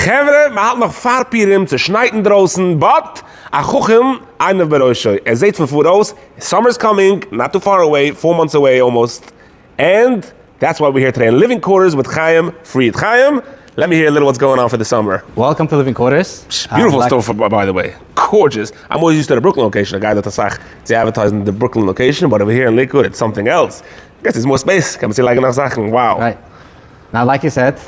Chevre, man hat noch Fahrpirim zu schneiden draußen, but a Chuchim, einer Beroshoi. Seht von vor aus, summer's coming, not too far away, 4 months away almost. And that's why we're here today in living quarters with Chaim, free at Chaim. Let me hear a little what's going on for the summer. Welcome to Living Quarters. Beautiful store, by the way. Gorgeous. I'm always used to the Brooklyn location. A guy that is advertising the Brooklyn location, but over here in Lakewood, it's something else. I guess there's more space. Can see like enough Sachen. Wow. Right. Now, like you said,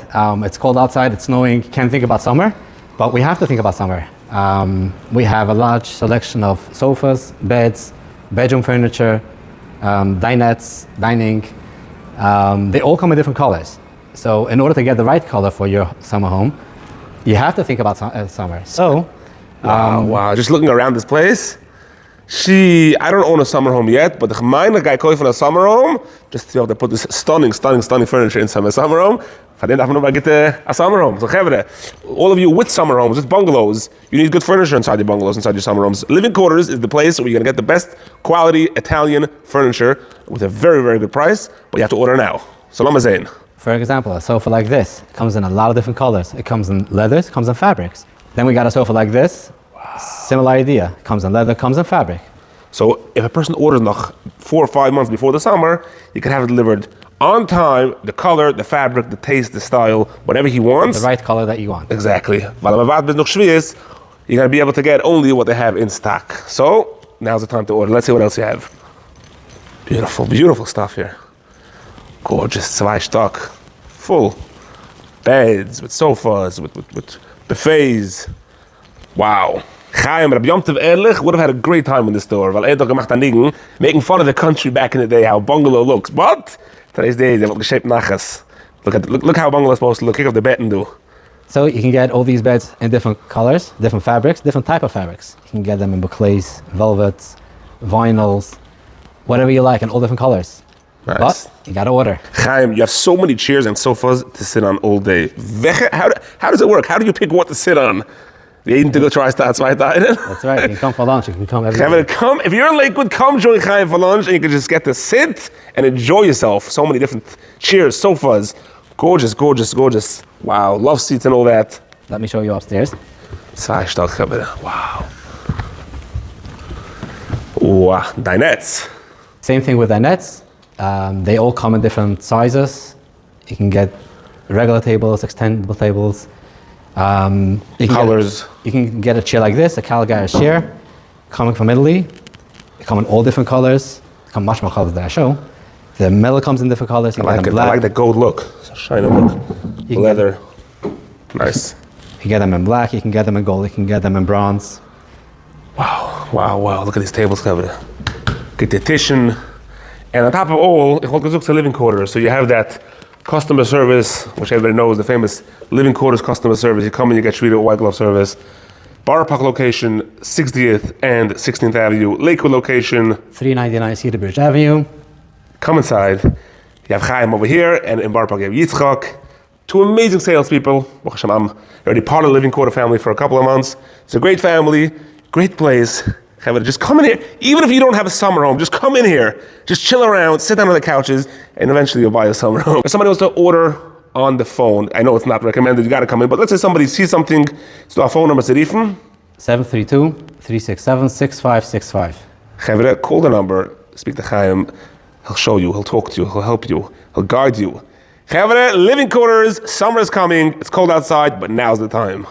it's cold outside, it's snowing. You can't think about summer, but we have to think about summer. We have a large selection of sofas, beds, bedroom furniture, dinettes, dining. They all come in different colors. So in order to get the right color for your summer home, you have to think about summer. So, wow. Just looking around this place, I don't own a summer home yet, but the gemeine guy calling for a summer home, just to be able to put this stunning furniture inside my summer home. If I didn't have to get a summer home. So all of you with summer homes, with bungalows, you need good furniture inside your bungalows, inside your summer homes. Living Quarters is the place where you're gonna get the best quality Italian furniture with a very, very good price, but you have to order now. Salam Zain. For example, a sofa like this comes in a lot of different colors. It comes in leathers, it comes in fabrics. Then we got a sofa like this. Similar idea. Comes in leather, comes in fabric. So if a person orders noch 4 or 5 months before the summer, you can have it delivered on time, the color, the fabric, the taste, the style, whatever he wants. The right color that you want. Exactly. You're gonna be able to get only what they have in stock. So now's the time to order. Let's see what else you have. Beautiful, beautiful stuff here. Gorgeous, 2 stock, full beds with sofas, with buffets. Wow. Chaim, Rabbi Yom Tov Ehrlich would have had a great time in the store. Weil doch gemacht an Dingen, making fun of the country back in the day, how a bungalow looks. But today's day, they have shaped nachas. Look how a bungalow is supposed to look. Kick off the bed and do. So you can get all these beds in different colors, different fabrics, different type of fabrics. You can get them in bouclés, velvets, vinyls, whatever you like, in all different colors. Nice. But you gotta order. Chaim, you have so many chairs and sofas to sit on all day. How does it work? How do you pick what to sit on? Jeden to go try That's right. That's right. You can come for lunch. You can come every day. If you're in Lakewood, come join Chaim for lunch, and you can just get to sit and enjoy yourself. So many different chairs, sofas, gorgeous, gorgeous, gorgeous. Wow, love seats and all that. Let me show you upstairs. 2 stock. Wow. Wow, dinettes. Same thing with dinettes. They all come in different sizes. You can get regular tables, extendable tables. Colors. You can get a chair like this, a Calgary chair, coming from Italy. They come in all different colors. They come much more colors than I show. The metal comes in different colors. I like the gold look. Shiny look. Leather. Nice. You can get them in black, you can get them in gold, you can get them in bronze. Wow, wow, wow. Look at these tables covered. Get the titian. And on top of all, it's a living quarters. So you have that customer service, which everybody knows, the famous living quarters customer service. You come in, you get treated with white glove service. Borough Park location, 60th and 16th Avenue. Lakewood location, 399 Cedar Bridge Avenue. Come inside. You have Chaim over here, and in Borough Park you have Yitzchak. 2 amazing salespeople. I'm already part of the living quarter family for a couple of months. It's a great family, great place. Just come in here. Even if you don't have a summer home, just come in here. Just chill around, sit down on the couches, and eventually you'll buy a summer home. If somebody wants to order on the phone, I know it's not recommended, you gotta come in, but let's say somebody sees something, so our phone number is 732-367-6565. Chavre, call the number, speak to Chaim, he'll show you, he'll talk to you, he'll help you, he'll guide you. Chavre, living quarters, summer is coming, it's cold outside, but now's the time.